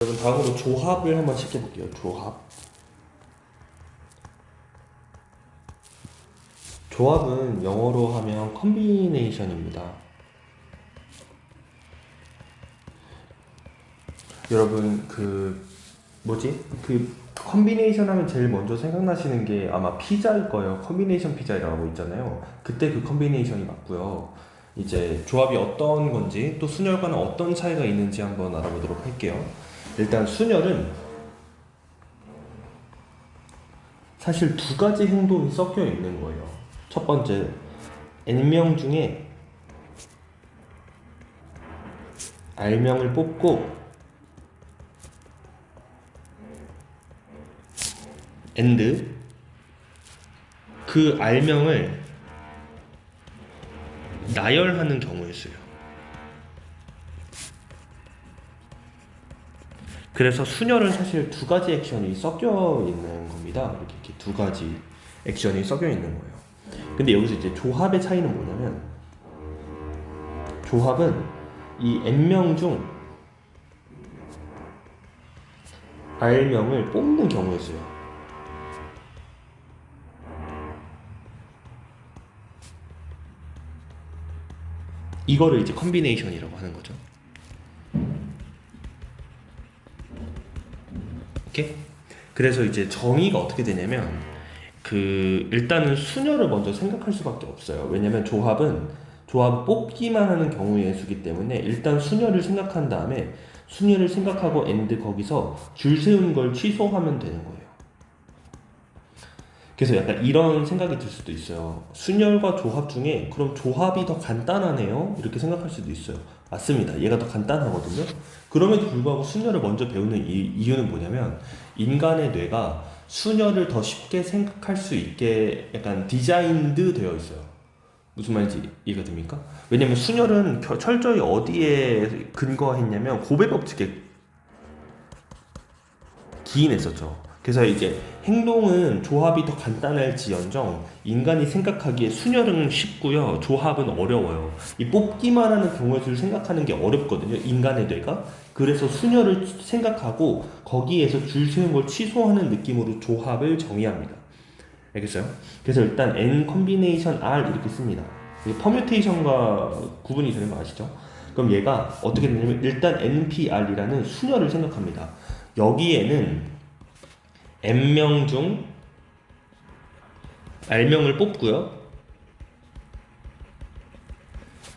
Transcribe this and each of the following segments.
여러분 다음으로 조합을 한번 시켜볼게요. 조합은 영어로 하면 컨비네이션입니다. 여러분 컨비네이션 하면 제일 먼저 생각나시는 게 아마 피자일 거예요. 컨비네이션 피자라고 있잖아요. 그때 그 컨비네이션이 맞고요. 이제 조합이 어떤 건지 또 순열과는 어떤 차이가 있는지 한번 알아보도록 할게요. 일단 순열은 사실 두 가지 행동이 섞여 있는 거예요. 첫 번째, N명 중에 R명을 뽑고 and 그 R명을 나열하는 경우에 쓰여요. 그래서 순열은 사실 두 가지 액션이 섞여 있는 겁니다. 이렇게 두 가지 액션이 섞여 있는 거예요. 근데 여기서 이제 조합의 차이는 뭐냐면, 조합은 이 N명 중 R명을 뽑는 경우에 써요. 이거를 이제 컨비네이션이라고 하는 거죠. 오케이? 그래서 이제 정의가 어떻게 되냐면, 일단은 순열을 먼저 생각할 수밖에 없어요. 왜냐면 조합 뽑기만 하는 경우의 수기 때문에 일단 순열을 생각한 다음에 순열을 생각하고 and 거기서 줄 세운 걸 취소하면 되는 거예요. 그래서 약간 이런 생각이 들 수도 있어요. 순열과 조합 중에 그럼 조합이 더 간단하네요? 이렇게 생각할 수도 있어요. 맞습니다. 얘가 더 간단하거든요. 그럼에도 불구하고 순열을 먼저 배우는 이유는 뭐냐면, 인간의 뇌가 순열을 더 쉽게 생각할 수 있게 약간 디자인드 되어 있어요. 무슨 말인지 이해가 됩니까? 왜냐면 순열은 철저히 어디에 근거했냐면 고배 법칙에 기인했었죠. 그래서 이제 행동은 조합이 더 간단할지언정 인간이 생각하기에 순열은 쉽고요, 조합은 어려워요. 이 뽑기만 하는 경우의 수를 생각하는 게 어렵거든요, 인간의 뇌가. 그래서 순열을 생각하고 거기에서 줄 세운 걸 취소하는 느낌으로 조합을 정의합니다. 알겠어요? 그래서 일단 N 컨비네이션 R 이렇게 씁니다. 이게 퍼뮤테이션과 구분이 되는 거 아시죠? 그럼 얘가 어떻게 되냐면, 일단 NPR이라는 순열을 생각합니다. 여기에는 N명 중 R명을 뽑고요.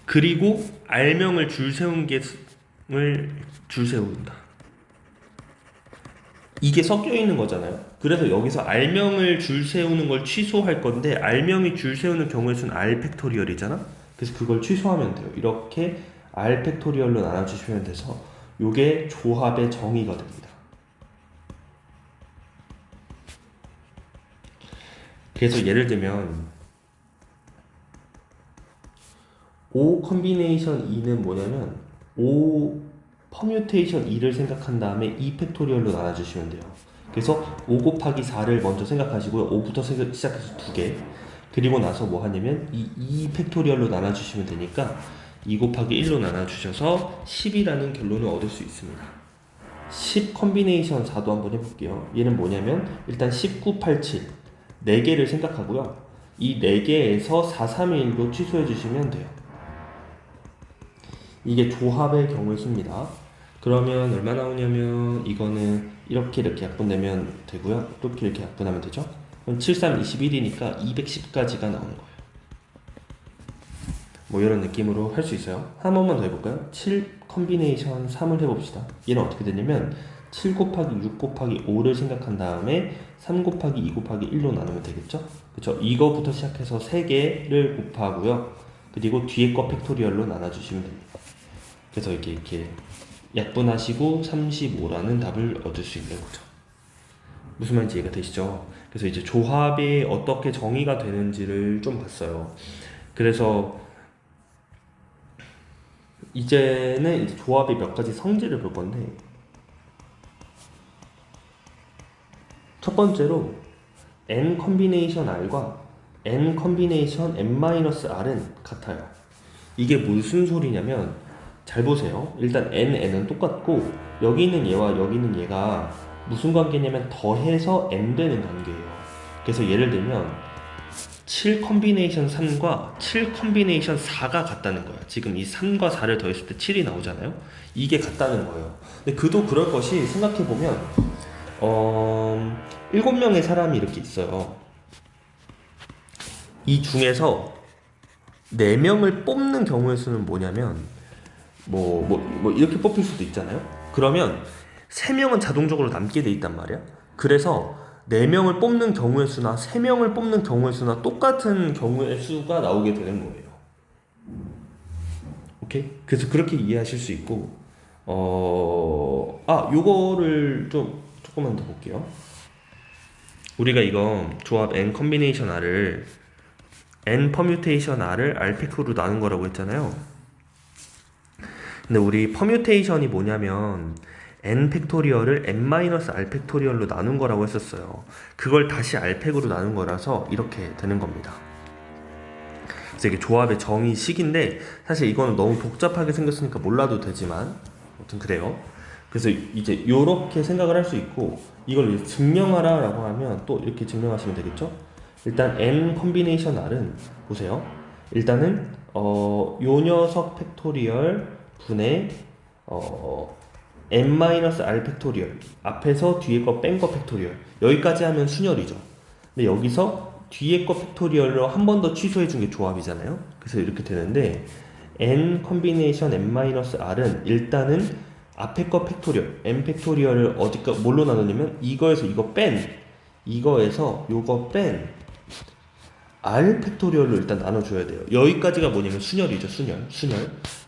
그리고 R명을 줄 세운다. 이게 섞여 있는 거잖아요. 그래서 여기서 R명을 줄 세우는 걸 취소할 건데, R명이 줄 세우는 경우의 수는 R 팩토리얼이잖아. 그래서 그걸 취소하면 돼요. 이렇게 R 팩토리얼로 나눠주시면 돼서 이게 조합의 정의가 됩니다. 그래서 예를 들면 O 컨비네이션 2는 뭐냐면, O 퍼뮤테이션 2를 생각한 다음에 2 팩토리얼로 나눠주시면 돼요. 그래서 5 곱하기 4를 먼저 생각하시고요. 5부터 시작해서 2개. 그리고 나서 뭐 하냐면 이 2 팩토리얼로 나눠주시면 되니까 2 곱하기 1로 나눠주셔서 10이라는 결론을 얻을 수 있습니다. 10 컨비네이션 4도 한번 해볼게요. 얘는 뭐냐면, 일단 19, 87 4개를 생각하고요. 이 4개에서 4, 3, 1로 취소해 주시면 돼요. 이게 조합의 경우의 수입니다. 그러면 얼마 나오냐면, 이거는 이렇게 약분되면 되고요. 이렇게 약분하면 되죠. 그럼 7, 3, 21이니까 210까지가 나오는 거예요. 뭐 이런 느낌으로 할 수 있어요. 한 번만 더 해볼까요? 7 컨비네이션 3을 해봅시다. 얘는 어떻게 되냐면, 7 곱하기 6 곱하기 5를 생각한 다음에 3 곱하기 2 곱하기 1로 나누면 되겠죠? 그쵸? 이거부터 시작해서 3개를 곱하고요. 그리고 뒤에 거 팩토리얼로 나눠주시면 됩니다. 그래서 이렇게 약분하시고 35라는 답을 얻을 수 있는 거죠. 무슨 말인지 이해가 되시죠? 그래서 이제 조합이 어떻게 정의가 되는지를 좀 봤어요. 그래서 이제는 이제 조합의 몇 가지 성질을 볼 건데, 첫 번째로 N 컨비네이션 R과 N 컨비네이션 N-R은 같아요. 이게 무슨 소리냐면, 잘 보세요. 일단 n은 똑같고 여기 있는 얘와 여기 있는 얘가 무슨 관계냐면 더해서 n 되는 관계예요. 그래서 예를 들면 7 컨비네이션 3과 7 컨비네이션 4가 같다는 거야. 지금 이 3과 4를 더했을 때 7이 나오잖아요. 이게 같다는 거예요. 근데 그도 그럴 것이 생각해보면 7명의 사람이 이렇게 있어요. 이 중에서 4명을 뽑는 경우의 수는 뭐냐면 이렇게 뽑힐 수도 있잖아요. 그러면 3명은 자동적으로 남게 돼 있단 말이야. 그래서 4명을 뽑는 경우의 수나 3명을 뽑는 경우의 수나 똑같은 경우의 수가 나오게 되는 거예요. 오케이? 그래서 그렇게 이해하실 수 있고 요거를 조금만 더 볼게요. 우리가 이거 조합 n 컨비네이션 r을 n 퍼뮤테이션 r을 r 팩토로 나눈 거라고 했잖아요. 근데 우리 퍼뮤테이션이 뭐냐면 n 팩토리얼을 n-r 팩토리얼로 나눈 거라고 했었어요. 그걸 다시 r 팩으로 나눈 거라서 이렇게 되는 겁니다. 그래서 이게 조합의 정의식인데 사실 이거는 너무 복잡하게 생겼으니까 몰라도 되지만 아무튼 그래요. 그래서 이제 이렇게 생각을 할 수 있고 이걸 이제 증명하라 라고 하면 또 이렇게 증명하시면 되겠죠. 일단 n 컨비네이션 r은 보세요. 일단은 요 녀석 팩토리얼 분의 n-r 팩토리얼 앞에서 뒤에 거 뺀 거 팩토리얼 여기까지 하면 순열이죠. 근데 여기서 뒤에 거 팩토리얼로 한 번 더 취소해 준 게 조합이잖아요. 그래서 이렇게 되는데 n 컨비네이션 n-r은 일단은 앞에 거 팩토리얼 n 팩토리얼을 뭘로 나누냐면 이거에서 요거 뺀 r 팩토리얼로 일단 나눠줘야 돼요. 여기까지가 뭐냐면 순열이죠. 순열.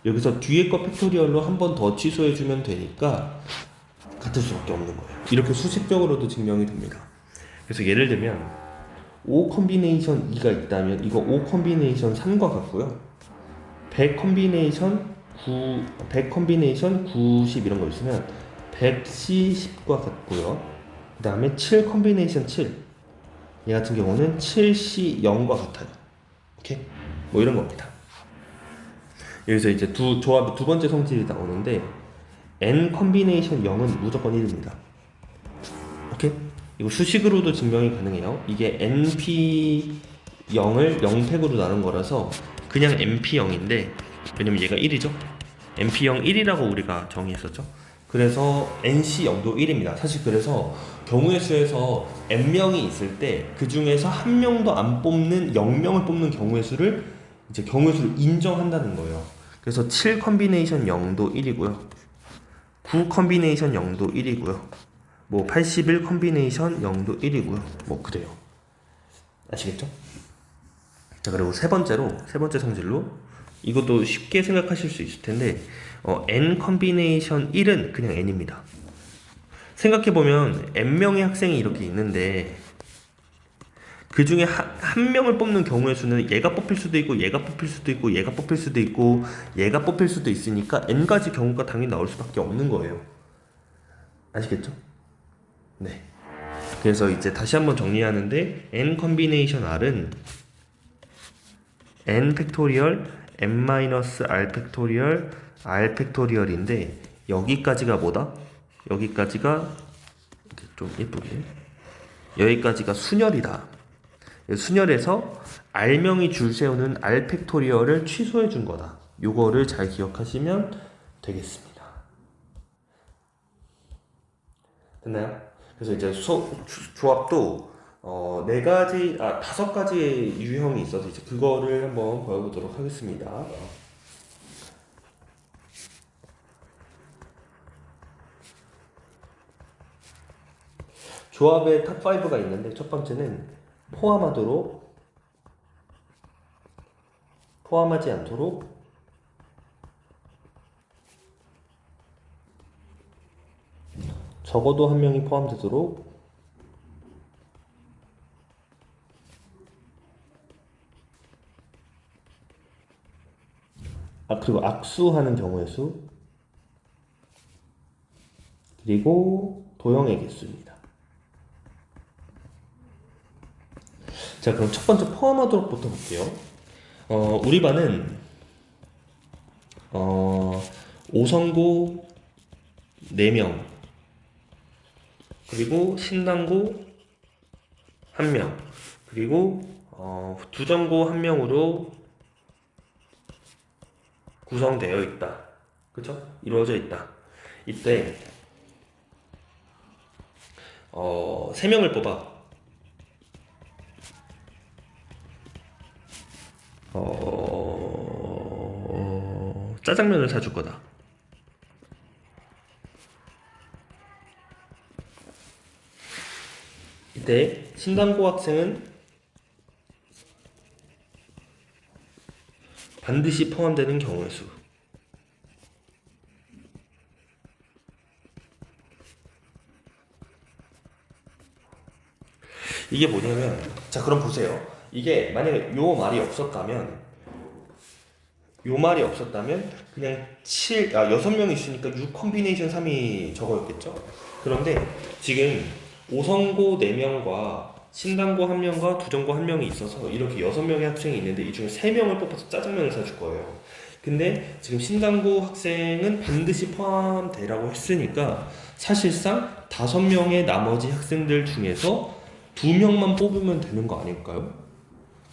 여기서 뒤에 거 팩토리얼로 한 번 더 취소해주면 되니까 같을 수밖에 없는 거예요. 이렇게 수식적으로도 증명이 됩니다. 그래서 예를 들면 5 컨비네이션 2가 있다면 이거 5 컨비네이션 3과 같고요. 100 컨비네이션 90 이런 거 있으면 100C 10과 같고요. 그 다음에 7 컨비네이션 7 얘 같은 경우는 7C 0과 같아요. 오케이? 뭐 이런 겁니다. 여기서 이제 조합의 두 번째 성질이 나오는데 n 컨비네이션 0은 무조건 1입니다. 오케이? 이거 수식으로도 증명이 가능해요. 이게 np 0을 0팩으로 나눈 거라서 그냥 np0인데 왜냐면 얘가 1이죠. np0 1이라고 우리가 정의했었죠. 그래서 nc0도 1입니다. 사실 그래서 경우의 수에서 n명이 있을 때 그 중에서 한 명도 안 뽑는 0명을 뽑는 경우의 수를 이제 경우의 수를 인정한다는 거예요. 그래서 7 컨비네이션 0도 1이고요. 9 컨비네이션 0도 1이고요. 81 컨비네이션 0도 1이고요. 그래요. 아시겠죠? 자, 그리고 세 번째 성질로 이것도 쉽게 생각하실 수 있을 텐데 n 컨비네이션 1은 그냥 n입니다. 생각해보면 n명의 학생이 이렇게 있는데 그 중에 한 명을 뽑는 경우의 수는 얘가 뽑힐 수도 있고 얘가 뽑힐 수도 있고 얘가 뽑힐 수도 있고 얘가 뽑힐 수도 있으니까 n가지 경우가 당연히 나올 수밖에 없는 거예요. 아시겠죠? 네. 그래서 이제 다시 한번 정리하는데 n 컨비네이션 r은 n 팩토리얼 n-r 팩토리얼 r 팩토리얼인데 여기까지가 뭐다? 여기까지가 좀 예쁘게 여기까지가 순열이다. 순열에서 r명이 줄 세우는 r 팩토리얼을 취소해 준 거다. 요거를 잘 기억하시면 되겠습니다. 됐나요? 그래서 이제 조합도 5가지의 유형이 있어서 이제 그거를 한번 보여보도록 하겠습니다. 조합의 탑 5가 있는데 첫 번째는 포함하지 않도록 적어도 한 명이 포함되도록 그리고 악수하는 경우의 수 그리고 도형의 개수입니다. 자, 그럼 첫 번째 포함하도록부터 볼게요. 우리 반은 오성고 4명, 그리고 신당고 1명, 그리고 두전고 1명으로 구성되어 있다. 그쵸? 이루어져 있다. 이때 3명을 뽑아. 짜장면을 사줄 거다. 이때 신당고 학생은 반드시 포함되는 경우의 수. 이게 뭐냐면, 자, 그럼 보세요. 이게 만약에 요 말이 없었다면 그냥 6명이 있으니까 6 컴비네이션 3이 저거였겠죠? 그런데 지금 오성고 4명과 신당고 1명과 두전고 1명이 있어서 이렇게 6명의 학생이 있는데 이 중에 3명을 뽑아서 짜장면을 사줄 거예요. 근데 지금 신당고 학생은 반드시 포함되라고 했으니까 사실상 5명의 나머지 학생들 중에서 2명만 뽑으면 되는 거 아닐까요?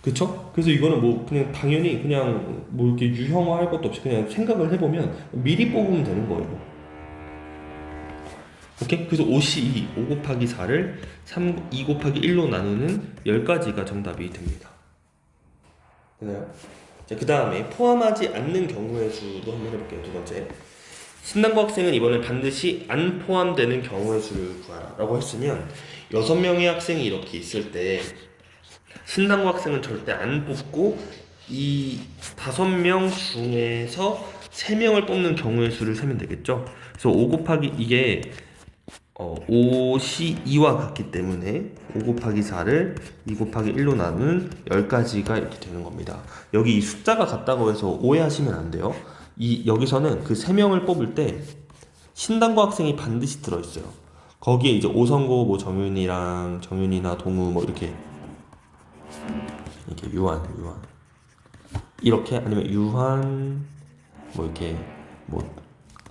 그쵸? 그래서 이거는 뭐 그냥 당연히 그냥 뭐 이렇게 유형화할 것도 없이 그냥 생각을 해보면 미리 뽑으면 되는 거예요. 오케이? 그래서 5C2, 5 곱하기 4를 2 곱하기 1로 나누는 10가지가 정답이 됩니다. 되나요? 자, 그 다음에 포함하지 않는 경우의 수도 한번 해볼게요. 두 번째. 신당고 학생은 이번에 반드시 안 포함되는 경우의 수를 구하라고 했으면 6명의 학생이 이렇게 있을 때 신당고 학생은 절대 안 뽑고 이 5명 중에서 3명을 뽑는 경우의 수를 세면 되겠죠. 그래서 5 곱하기 이게 5C2와 같기 때문에 5 곱하기 4를 2 곱하기 1로 나눈 10가지가 이렇게 되는 겁니다. 여기 이 숫자가 같다고 해서 오해하시면 안 돼요. 여기서는 그 3명을 뽑을 때 신당고 학생이 반드시 들어있어요. 거기에 이제 오성고 뭐 정윤이나 동우 뭐 이렇게 유한 이렇게 아니면 유한 뭐 이렇게 뭐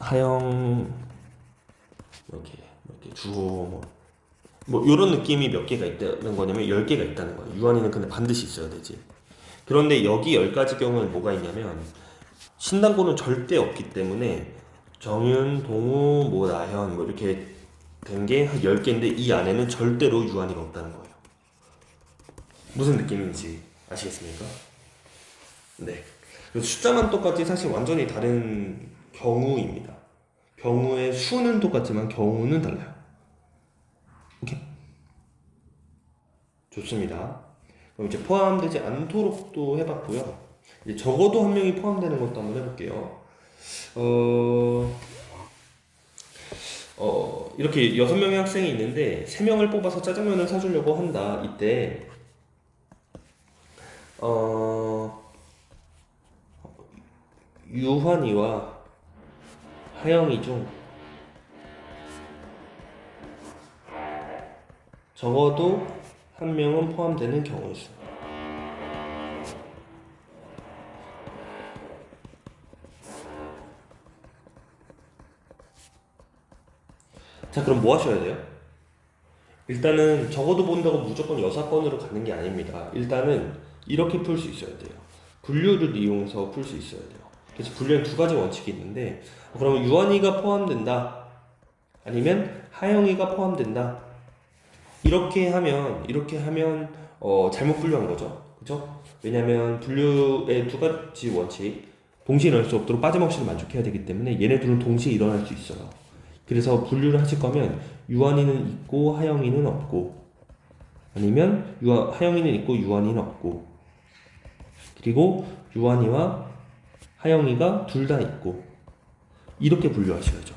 하영 뭐 이렇게 주호 뭐 이런 느낌이 몇 개가 있다는 거냐면 10개가 있다는 거예요. 유한이는 근데 반드시 있어야 되지. 그런데 여기 10가지 경우는 뭐가 있냐면 신당고는 절대 없기 때문에 정윤, 동우, 뭐 나현 뭐 이렇게 된 게 한 10개인데 이 안에는 절대로 유한이가 없다는 거예요. 무슨 느낌인지 아시겠습니까? 네. 그래서 숫자만 똑같지 사실 완전히 다른 경우입니다. 경우의 수는 똑같지만 경우는 달라요. 오케이? 좋습니다. 그럼 이제 포함되지 않도록도 해봤고요. 이제 적어도 한 명이 포함되는 것도 한번 해볼게요. 이렇게 6명의 학생이 있는데 3명을 뽑아서 짜장면을 사주려고 한다. 이때 유환이와 하영이 중 적어도 한 명은 포함되는 경우의 수. 자, 그럼 뭐 하셔야 돼요? 일단은 적어도 본다고 무조건 여사건으로 가는 게 아닙니다. 일단은 이렇게 풀 수 있어야 돼요. 분류를 이용해서 풀 수 있어야 돼요. 그래서 분류에 2가지 원칙이 있는데, 그러면 유한이가 포함된다, 아니면 하영이가 포함된다. 이렇게 하면 잘못 분류한 거죠. 그죠? 왜냐면 분류의 2가지 원칙, 동시에 일어날 수 없도록 빠짐없이 만족해야 되기 때문에 얘네 둘은 동시에 일어날 수 있어요. 그래서 분류를 하실 거면 유한이는 있고 하영이는 없고, 아니면 하영이는 있고 유한이는 없고, 그리고 유한이와 하영이가 둘 다 있고, 이렇게 분류하셔야죠.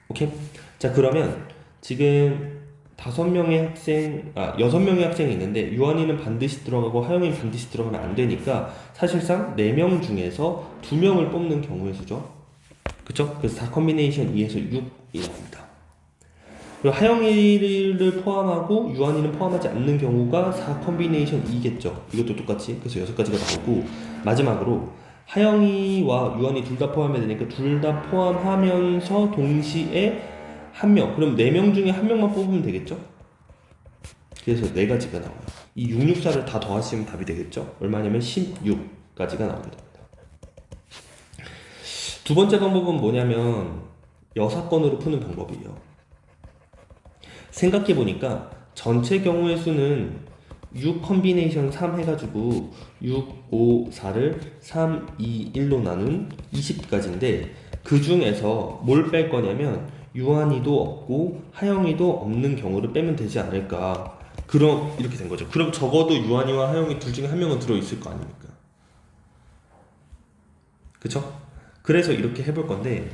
오케이? 자, 그러면 지금 6명의 학생이 있는데 유한이는 반드시 들어가고 하영이는 반드시 들어가면 안 되니까 사실상 4명 중에서 2명을 뽑는 경우의 수죠. 그쵸? 그래서 4 컴비네이션 2에서 6이 나옵니다. 그리고 하영이를 포함하고 유한이는 포함하지 않는 경우가 4 컴비네이션 2겠죠. 이것도 똑같이. 그래서 6가지가 나오고, 마지막으로 하영이와 유한이 둘 다 포함해야 되니까 둘 다 포함하면서 동시에 한 명, 그럼 4명 중에 한 명만 뽑으면 되겠죠? 그래서 4가지가 나와요. 이 664를 다 더하시면 답이 되겠죠? 얼마냐면 16가지가 나옵니다. 두 번째 방법은 뭐냐면 여사건으로 푸는 방법이에요. 생각해보니까 전체 경우의 수는 6 컨비네이션 3 해가지고 6, 5, 4를 3, 2, 1로 나눈 20가지인데 그 중에서 뭘 뺄 거냐면 유한이도 없고 하영이도 없는 경우를 빼면 되지 않을까. 그럼 이렇게 된 거죠. 그럼 적어도 유한이와 하영이 둘 중에 한 명은 들어있을 거 아닙니까? 그쵸? 그래서 이렇게 해볼 건데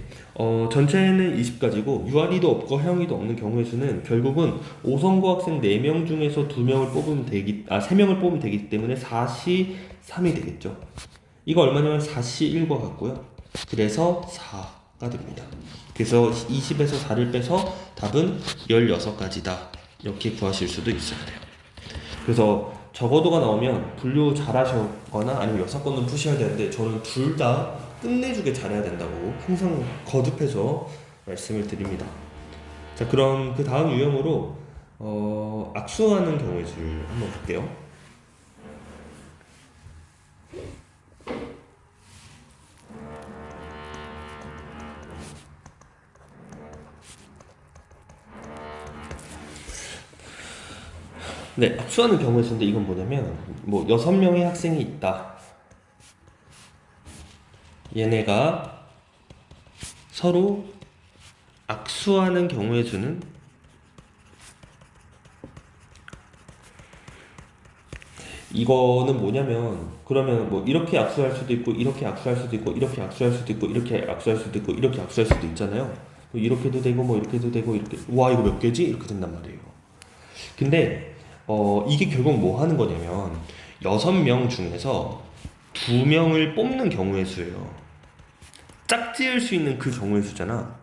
전체는 20가지고 유한이도 없고 하영이도 없는 경우의 수는 결국은 5성고 학생 4명 중에서 2명을 뽑으면 3명을 뽑으면 되기 때문에 4시 3이 되겠죠. 이거 얼마냐면 4시 1과 같고요. 그래서 4가 됩니다. 그래서 20에서 4를 빼서 답은 16가지다. 이렇게 구하실 수도 있어야 돼요. 그래서 적어도가 나오면 분류 잘하셨거나 아니면 여사건은 푸셔야 되는데 저는 둘 다 끝내주게 잘해야 된다고 항상 거듭해서 말씀을 드립니다. 자, 그럼 그 다음 유형으로 악수하는 경우의 수를 한번 볼게요. 네, 악수하는 경우의 수인데 이건 뭐냐면 뭐 6명의 학생이 있다. 얘네가 서로 악수하는 경우의 수는 이거는 뭐냐면 그러면 뭐 이렇게 악수할 수도 있고 이렇게 악수할 수도 있고 이렇게 악수할 수도 있고 이렇게 악수할 수도 있고 이렇게 악수할 수도 있잖아요. 뭐 이렇게도 되고 뭐 이렇게도 되고 이렇게 와 이거 몇 개지? 이렇게 된단 말이에요. 근데 이게 결국 뭐 하는 거냐면 6명 중에서 2명을 뽑는 경우의 수예요. 짝지을 수 있는 그 경우의 수잖아.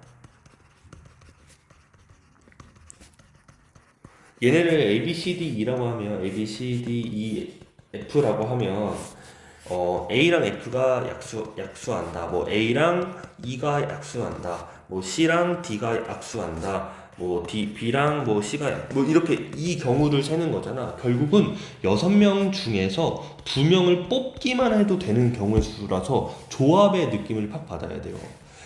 얘네를 A, B, C, D, E라고 하면 A, B, C, D, E, F라고 하면 A랑 F가 약수한다. 뭐 A랑 E가 약수한다. 뭐 C랑 D가 약수한다. 뭐 B랑 뭐 C가 뭐 이렇게 이 경우를 세는 거잖아. 결국은 6명 중에서 2명을 뽑기만 해도 되는 경우의 수라서 조합의 느낌을 팍 받아야 돼요.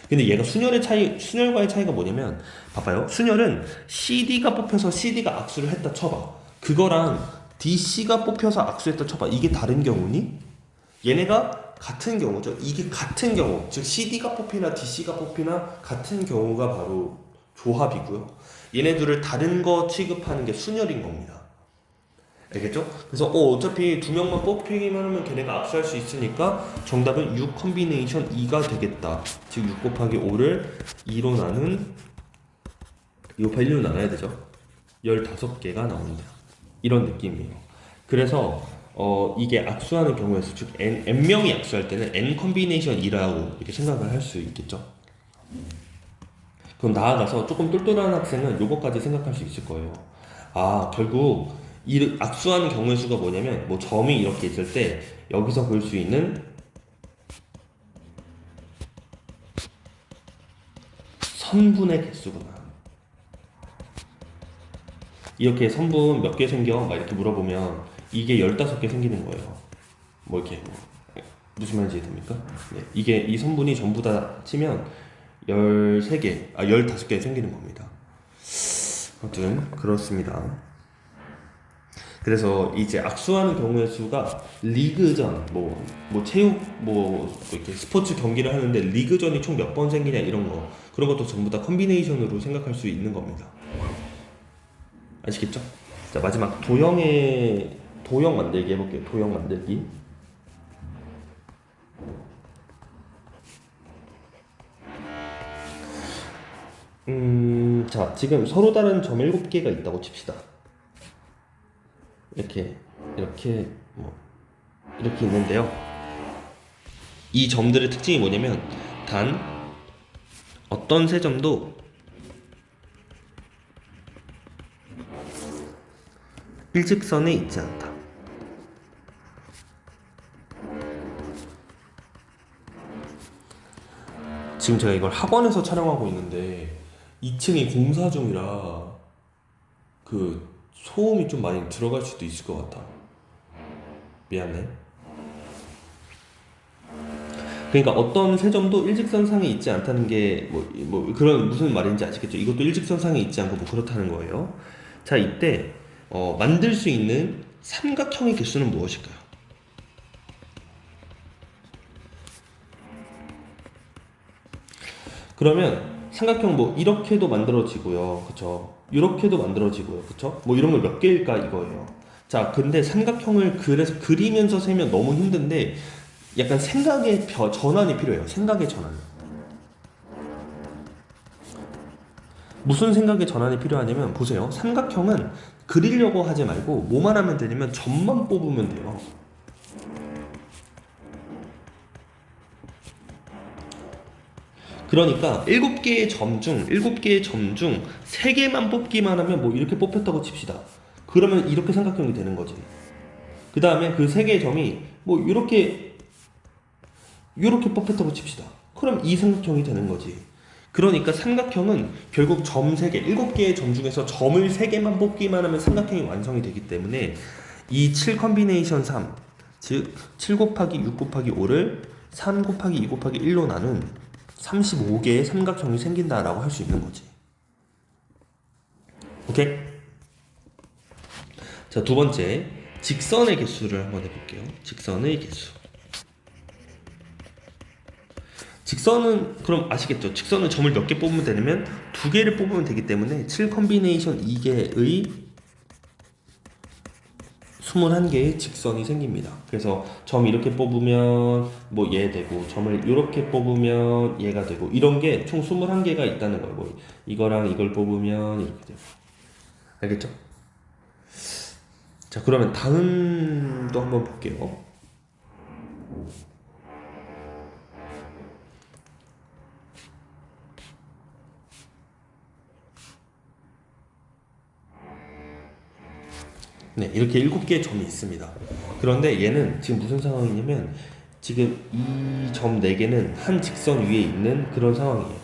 근데 얘가 순열과의 차이가 뭐냐면 봐봐요. 순열은 CD가 뽑혀서 CD가 악수를 했다 쳐봐. 그거랑 DC가 뽑혀서 악수했다 쳐봐. 이게 다른 경우니? 얘네가 같은 경우죠. 이게 같은 경우, 즉 CD가 뽑히나 DC가 뽑히나 같은 경우가 바로 조합이고요. 얘네들을 다른 거 취급하는 게 순열인 겁니다. 알겠죠? 그래서 어차피 2명만 뽑히기만 하면 걔네가 악수할 수 있으니까 정답은 6 컨비네이션 2가 되겠다. 즉 6 곱하기 5를 2로 나눈 2 곱하기 1로 나눠야 되죠. 15개가 나옵니다. 이런 느낌이에요. 그래서 이게 악수하는 경우에서 즉 n명이 악수할 때는 n 컨비네이션 2라고 이렇게 생각을 할 수 있겠죠. 그럼 나아가서 조금 똘똘한 학생은 요거까지 생각할 수 있을 거예요. 아, 결국 이 악수하는 경우의 수가 뭐냐면 뭐 점이 이렇게 있을 때 여기서 볼 수 있는 선분의 개수구나. 이렇게 선분 몇 개 생겨? 막 이렇게 물어보면 이게 15개 생기는 거예요. 뭐 이렇게 뭐 무슨 말인지 됩니까? 네, 이게 이 선분이 전부 다 치면 13개, 15개 생기는 겁니다. 아무튼 그렇습니다. 그래서 이제 악수하는 경우의 수가 리그전, 뭐 체육, 뭐 이렇게 스포츠 경기를 하는데 리그전이 총 몇 번 생기냐 이런 거 그런 것도 전부 다 컨비네이션으로 생각할 수 있는 겁니다. 아시겠죠? 자, 마지막 도형 만들기 해볼게요. 도형 만들기. 자, 지금 서로 다른 점 7개가 있다고 칩시다. 이렇게 있는데요. 이 점들의 특징이 뭐냐면 단 어떤 세 점도 일직선에 있지 않다. 지금 제가 이걸 학원에서 촬영하고 있는데 2층이 공사 중이라 그 소음이 좀 많이 들어갈 수도 있을 것 같아. 미안해. 그러니까 어떤 세점도 일직선상에 있지 않다는 게 뭐 그런 무슨 말인지 아시겠죠? 이것도 일직선상에 있지 않고 뭐 그렇다는 거예요. 자, 이때 만들 수 있는 삼각형의 개수는 무엇일까요? 그러면 삼각형 뭐 이렇게도 만들어지고요, 그쵸? 이렇게도 만들어지고요, 그쵸? 뭐 이런 거 몇 개일까 이거예요. 자, 근데 삼각형을 그래서 그리면서 세면 너무 힘든데 약간 생각의 전환이 필요해요. 생각의 전환. 무슨 생각의 전환이 필요하냐면 보세요. 삼각형은 그리려고 하지 말고 뭐만 하면 되냐면 점만 뽑으면 돼요. 그러니까 7개의 점 중 3개만 뽑기만 하면 뭐 이렇게 뽑혔다고 칩시다. 그러면 이렇게 삼각형이 되는 거지. 그 다음에 그 3개의 점이 뭐 이렇게 뽑혔다고 칩시다. 그럼 이 삼각형이 되는 거지. 그러니까 삼각형은 결국 점 3개, 7개의 점 중에서 점을 3개만 뽑기만 하면 삼각형이 완성이 되기 때문에 이 7 컴비네이션 3, 즉 7 곱하기 6 곱하기 5를 3 곱하기 2 곱하기 1로 나눈 35개의 삼각형이 생긴다라고 할 수 있는 거지. 오케이? 자, 두 번째, 직선의 개수를 한번 해볼게요. 직선의 개수. 직선은 그럼 아시겠죠? 직선은 점을 몇 개 뽑으면 되냐면 2개를 뽑으면 되기 때문에 7 컴비네이션 2개의 21개의 직선이 생깁니다. 그래서 점 이렇게 뽑으면 뭐 얘 되고 점을 이렇게 뽑으면 얘가 되고 이런 게 총 21개가 있다는 거예요. 뭐 이거랑 이걸 뽑으면 이렇게 되고. 알겠죠? 자, 그러면 다음도 한번 볼게요. 네, 이렇게 7개의 점이 있습니다. 그런데 얘는 지금 무슨 상황이냐면 지금 이 점 4개는 한 직선 위에 있는 그런 상황이에요.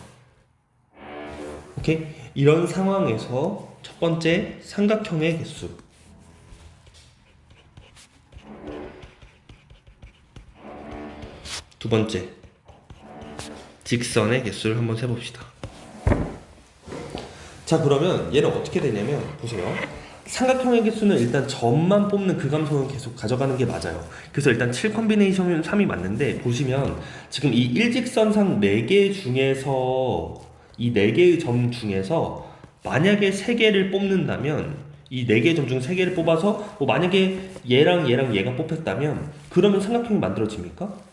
오케이? 이런 상황에서 첫 번째 삼각형의 개수. 두 번째 직선의 개수를 한번 세봅시다. 자, 그러면 얘는 어떻게 되냐면 보세요. 삼각형의 개수는 일단 점만 뽑는 그 감성을 계속 가져가는 게 맞아요. 그래서 일단 7 컴비네이션 3이 맞는데 보시면 지금 이 일직선상 4개 중에서 이 4개의 점 중에서 만약에 3개를 뽑는다면 이 4개의 점 중 3개를 뽑아서 뭐 만약에 얘랑 얘가 뽑혔다면 그러면 삼각형이 만들어집니까?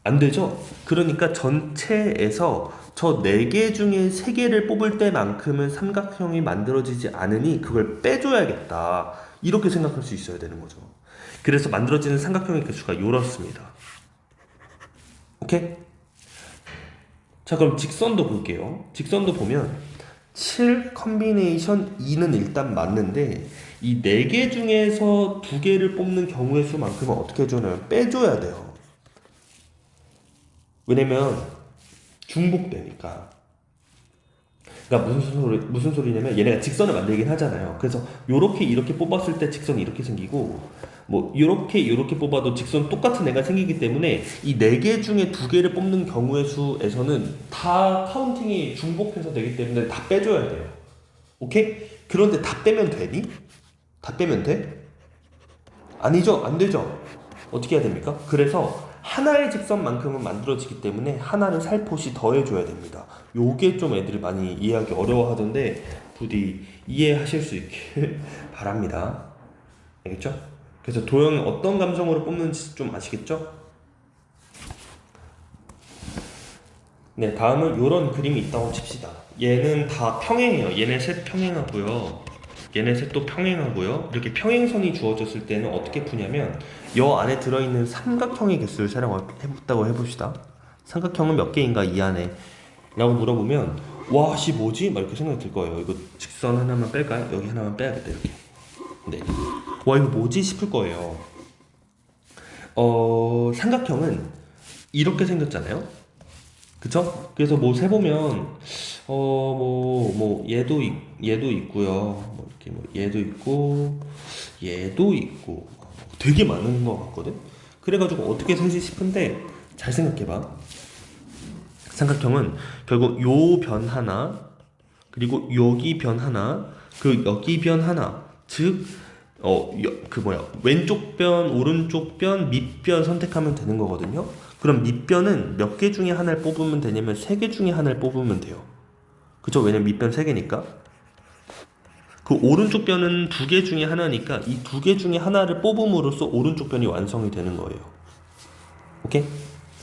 안 되죠? 그러니까 전체에서 저 4개 중에 3개를 뽑을 때만큼은 삼각형이 만들어지지 않으니 그걸 빼줘야겠다. 이렇게 생각할 수 있어야 되는 거죠. 그래서 만들어지는 삼각형의 개수가 이렇습니다. 오케이? 자, 그럼 직선도 볼게요. 직선도 보면 7 컴비네이션 2는 일단 맞는데 이 4개 중에서 2개를 뽑는 경우의 수만큼은 어떻게 해줘요? 빼줘야 돼요. 왜냐면 중복되니까. 그러니까 무슨 소리냐면 얘네가 직선을 만들긴 하잖아요. 그래서 요렇게 이렇게 뽑았을 때 직선이 이렇게 생기고 뭐 요렇게 뽑아도 직선 똑같은 애가 생기기 때문에 이 4개 중에 2개를 뽑는 경우의 수에서는 다 카운팅이 중복해서 되기 때문에 다 빼줘야 돼요. 오케이? 그런데 다 빼면 되니? 다 빼면 돼? 아니죠. 안 되죠. 어떻게 해야 됩니까? 그래서 하나의 직선만큼은 만들어지기 때문에 하나를 살포시 더해줘야 됩니다. 요게 좀 애들이 많이 이해하기 어려워하던데 부디 이해하실 수 있길 바랍니다. 알겠죠? 그래서 도형이 어떤 감성으로 뽑는지 좀 아시겠죠? 네, 다음은 요런 그림이 있다고 칩시다. 얘는 다 평행해요. 얘네 셋 평행하고요. 얘네 셋도 평행하고요. 이렇게 평행선이 주어졌을 때는 어떻게 푸냐면 여 안에 들어있는 삼각형의 개수를 촬영해봤다고 해봅시다. 삼각형은 몇 개인가 이 안에 라고 물어보면 와, 씨 뭐지? 막 이렇게 생각이 들 거예요. 이거 직선 하나만 뺄까요? 여기 하나만 빼야겠다 이렇게. 네. 와, 이거 뭐지? 싶을 거예요. 삼각형은 이렇게 생겼잖아요. 그쵸? 그래서 뭐 세보면 얘도 있고요. 뭐 이렇게 뭐 얘도 있고 얘도 있고 되게 많은 것 같거든. 그래가지고 어떻게 세지 싶은데 잘 생각해봐. 삼각형은 결국 요 변 하나 그리고 여기 변 하나 그 여기 변 하나 즉 왼쪽 변 오른쪽 변 밑변 선택하면 되는 거거든요. 그럼 밑변은 몇 개 중에 하나를 뽑으면 되냐면 세 개 중에 하나를 뽑으면 돼요. 그죠? 왜냐면 밑변 세 개니까. 그 오른쪽 변은 두 개 중에 하나니까 이 두 개 중에 하나를 뽑음으로써 오른쪽 변이 완성이 되는 거예요. 오케이?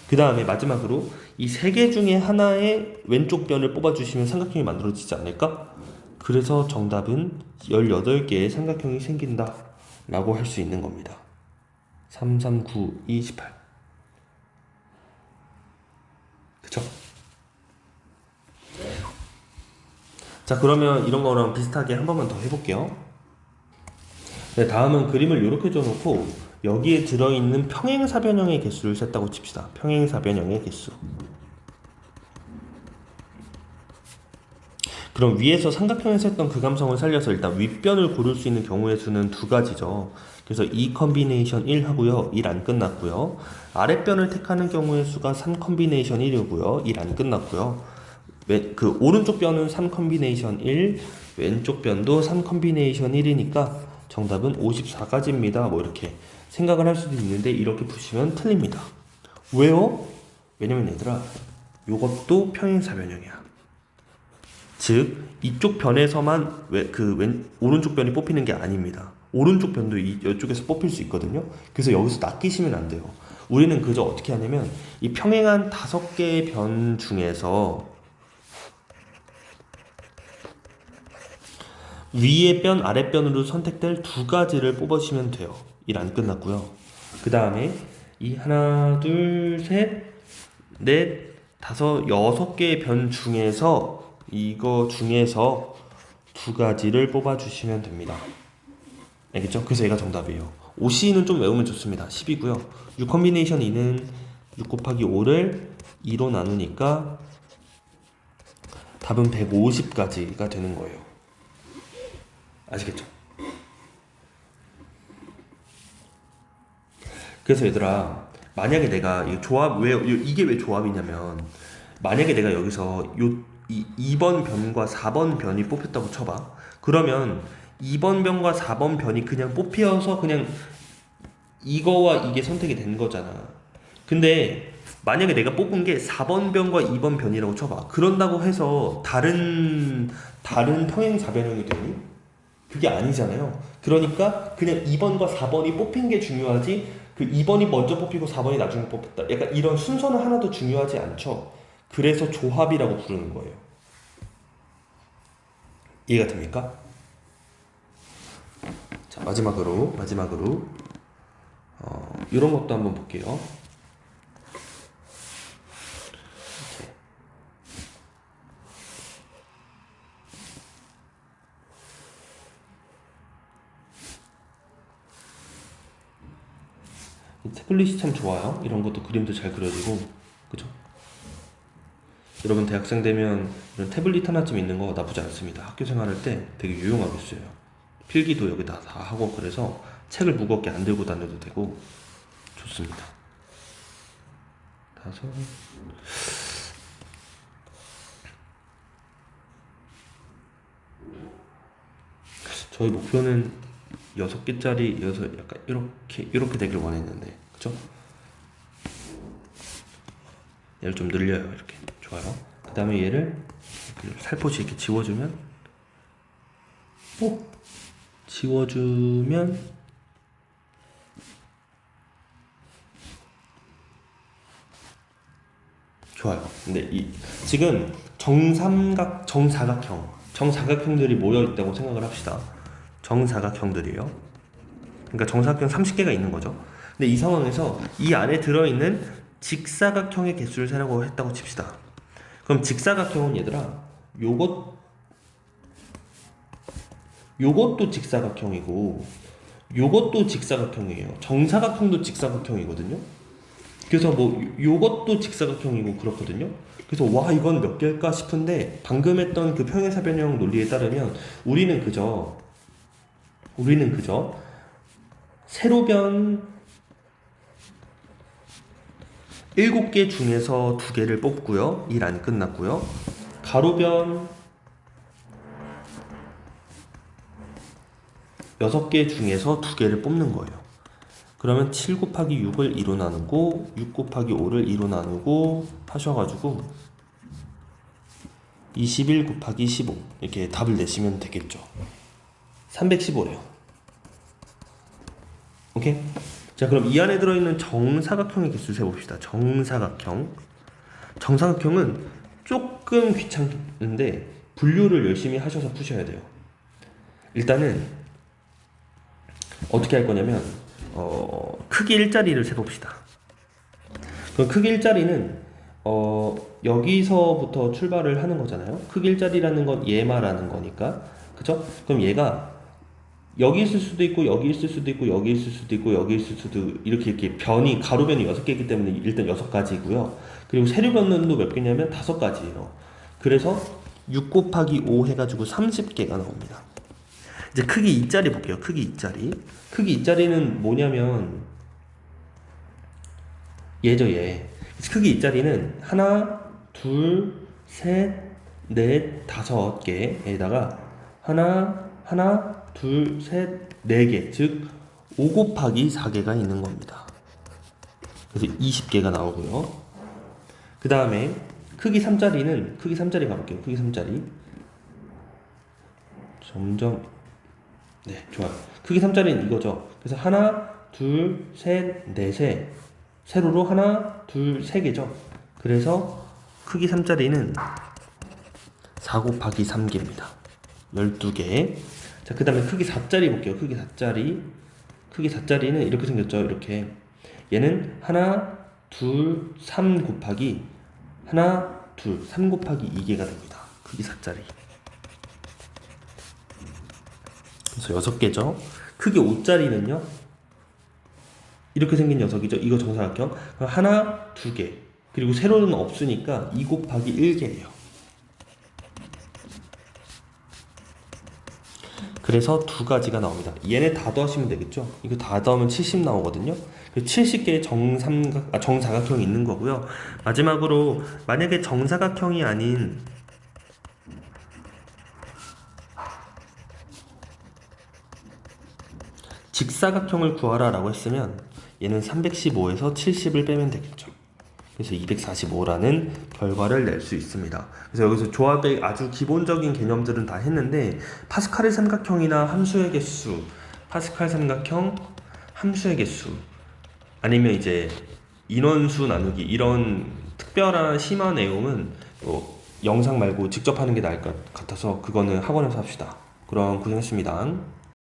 그 다음에 마지막으로 이 세 개 중에 하나의 왼쪽 변을 뽑아주시면 삼각형이 만들어지지 않을까? 그래서 정답은 18개의 삼각형이 생긴다 라고 할 수 있는 겁니다. 3, 3, 9, 2, 18. 그쵸? 자, 그러면 이런 거랑 비슷하게 한 번만 더 해볼게요. 네, 다음은 그림을 이렇게 줘놓고 여기에 들어있는 평행사변형의 개수를 셌다고 칩시다. 평행사변형의 개수. 그럼 위에서 삼각형에서 했던 그 감성을 살려서 일단 윗변을 고를 수 있는 경우의 수는 두 가지죠. 그래서 2 컨비네이션 1 하고요. 1 안 끝났고요. 아랫변을 택하는 경우의 수가 3 컨비네이션 1이고요. 1 안 끝났고요. 그 오른쪽 변은 3 컨비네이션 1, 왼쪽 변도 3 컨비네이션 1이니까 정답은 54가지입니다. 뭐 이렇게 생각을 할 수도 있는데 이렇게 푸시면 틀립니다. 왜요? 왜냐면 얘들아, 요것도 평행사변형이야. 즉 이쪽 변에서만 오른쪽 변이 뽑히는 게 아닙니다. 오른쪽 변도 이쪽에서 뽑힐 수 있거든요. 그래서 여기서 낚이시면 안 돼요. 우리는 그저 어떻게 하냐면 이 평행한 5개의 변 중에서 위의 변, 아래 변으로 선택될 두 가지를 뽑아주시면 돼요. 일 안 끝났고요. 그 다음에 이 하나, 둘, 셋, 넷, 다섯, 6개의 변 중에서 이거 중에서 두 가지를 뽑아주시면 됩니다. 알겠죠? 그래서 얘가 정답이에요. OC는 좀 외우면 좋습니다. 10이고요. 6 컨비네이션 2는 6 곱하기 5를 2로 나누니까 답은 150가지가 되는 거예요. 아시겠죠? 그래서 얘들아, 만약에 내가 이 조합 이게 왜 조합이냐면 만약에 내가 여기서 2번 변과 4번 변이 뽑혔다고 쳐봐. 그러면 2번 변과 4번 변이 그냥 뽑혀서 그냥 이거와 이게 선택이 된 거잖아. 근데 만약에 내가 뽑은 게 4번 변과 2번 변이라고 쳐봐. 그런다고 해서 다른 평행사변형이 되니? 그게 아니잖아요. 그러니까 그냥 2번과 4번이 뽑힌 게 중요하지 그 2번이 먼저 뽑히고 4번이 나중에 뽑혔다. 약간 이런 순서는 하나도 중요하지 않죠. 그래서 조합이라고 부르는 거예요. 이해가 됩니까? 자, 마지막으로 이런 것도 한번 볼게요. 태블릿이 참 좋아요. 이런 것도 그림도 잘 그려지고, 그죠? 여러분 대학생 되면 이런 태블릿 하나쯤 있는 거 나쁘지 않습니다. 학교 생활할 때 되게 유용하겠어요. 필기도 여기다 다 하고 그래서 책을 무겁게 안 들고 다녀도 되고 좋습니다. 다섯. 저희 목표는 6개짜리 약간 이렇게 되길 원했는데, 그죠? 얘를 좀 늘려요. 이렇게 좋아요. 그 다음에 얘를 살포시 이렇게 지워주면 좋아요. 근데 지금 정사각형들이 모여 있다고 생각을 합시다. 정사각형들이에요. 그러니까 정사각형 30개가 있는 거죠. 근데 이 상황에서 이 안에 들어있는 직사각형의 개수를 세라고 했다고 칩시다. 그럼 직사각형은 얘들아, 요것도 직사각형이고 요것도 직사각형이에요. 정사각형도 직사각형이거든요. 그래서 뭐 요것도 직사각형이고 그렇거든요. 그래서 와 이건 몇 개일까 싶은데 방금 했던 그 평행사변형 논리에 따르면 우리는 그저 세로변 7개 중에서 2개를 뽑고요. 일 안 끝났고요. 가로변 6개 중에서 2개를 뽑는 거예요. 그러면 7 곱하기 6을 2로 나누고 6 곱하기 5를 2로 나누고 하셔가지고 21 곱하기 15 이렇게 답을 내시면 되겠죠. 315래요. 오케이? 자 그럼 이 안에 들어있는 정사각형의 개수 세봅시다. 정사각형은 조금 귀찮은데 분류를 열심히 하셔서 푸셔야 돼요. 일단은 어떻게 할 거냐면 크기 1자리를 세봅시다. 그럼 크기 1자리는 여기서부터 출발을 하는 거잖아요. 크기 1자리라는 건 얘 말하는 거니까 그죠? 그럼 얘가 여기 있을 수도 있고 여기 있을 수도 있고 여기 있을 수도 있고 여기 있을 수도 이렇게 변이 가로변이 6개이기 때문에 일단 6가지고요. 그리고 세로변도 몇 개냐면 5가지예요. 그래서 6 곱하기 5 해가지고 30개가 나옵니다. 이제 크기 2자리 볼게요. 크기 2자리. 크기 2자리는 뭐냐면 얘죠, 얘. 크기 2자리는 하나, 둘, 셋, 넷, 5개에다가 하나, 둘, 셋, 4개. 즉 5 곱하기 4개가 있는 겁니다. 그래서 20개가 나오고요. 그 다음에 크기 3자리 가볼게요. 크기 3자리. 네, 좋아요. 크기 3자리는 이거죠. 그래서 하나, 둘, 셋, 넷에 세로로 하나, 둘, 3개죠. 그래서 크기 3자리는 4 곱하기 3개입니다. 12개. 자, 그 다음에 크기 4자리 볼게요. 크기 4자리. 크기 4자리는 이렇게 생겼죠. 이렇게. 얘는 하나, 둘, 3 곱하기 하나, 둘, 3 곱하기 2개가 됩니다. 크기 4자리. 그래서 6개죠. 크기 5자리는요. 이렇게 생긴 녀석이죠. 이거 정사각형. 하나, 2개. 그리고 세로는 없으니까 2 곱하기 1개예요. 그래서 2가지가 나옵니다. 얘네 다 더하시면 되겠죠. 이거 다 더하면 70 나오거든요. 70개의 정사각형이 있는 거고요. 마지막으로 만약에 정사각형이 아닌 직사각형을 구하라 라고 했으면 얘는 315에서 70을 빼면 되겠죠. 그래서 245라는 결과를 낼 수 있습니다. 그래서 여기서 조합의 아주 기본적인 개념들은 다 했는데 파스칼의 삼각형이나 함수의 개수, 파스칼 삼각형, 함수의 개수 아니면 이제 인원수 나누기 이런 특별한 심화 내용은 영상 말고 직접 하는 게 나을 것 같아서 그거는 학원에서 합시다. 그럼 고생했습니다.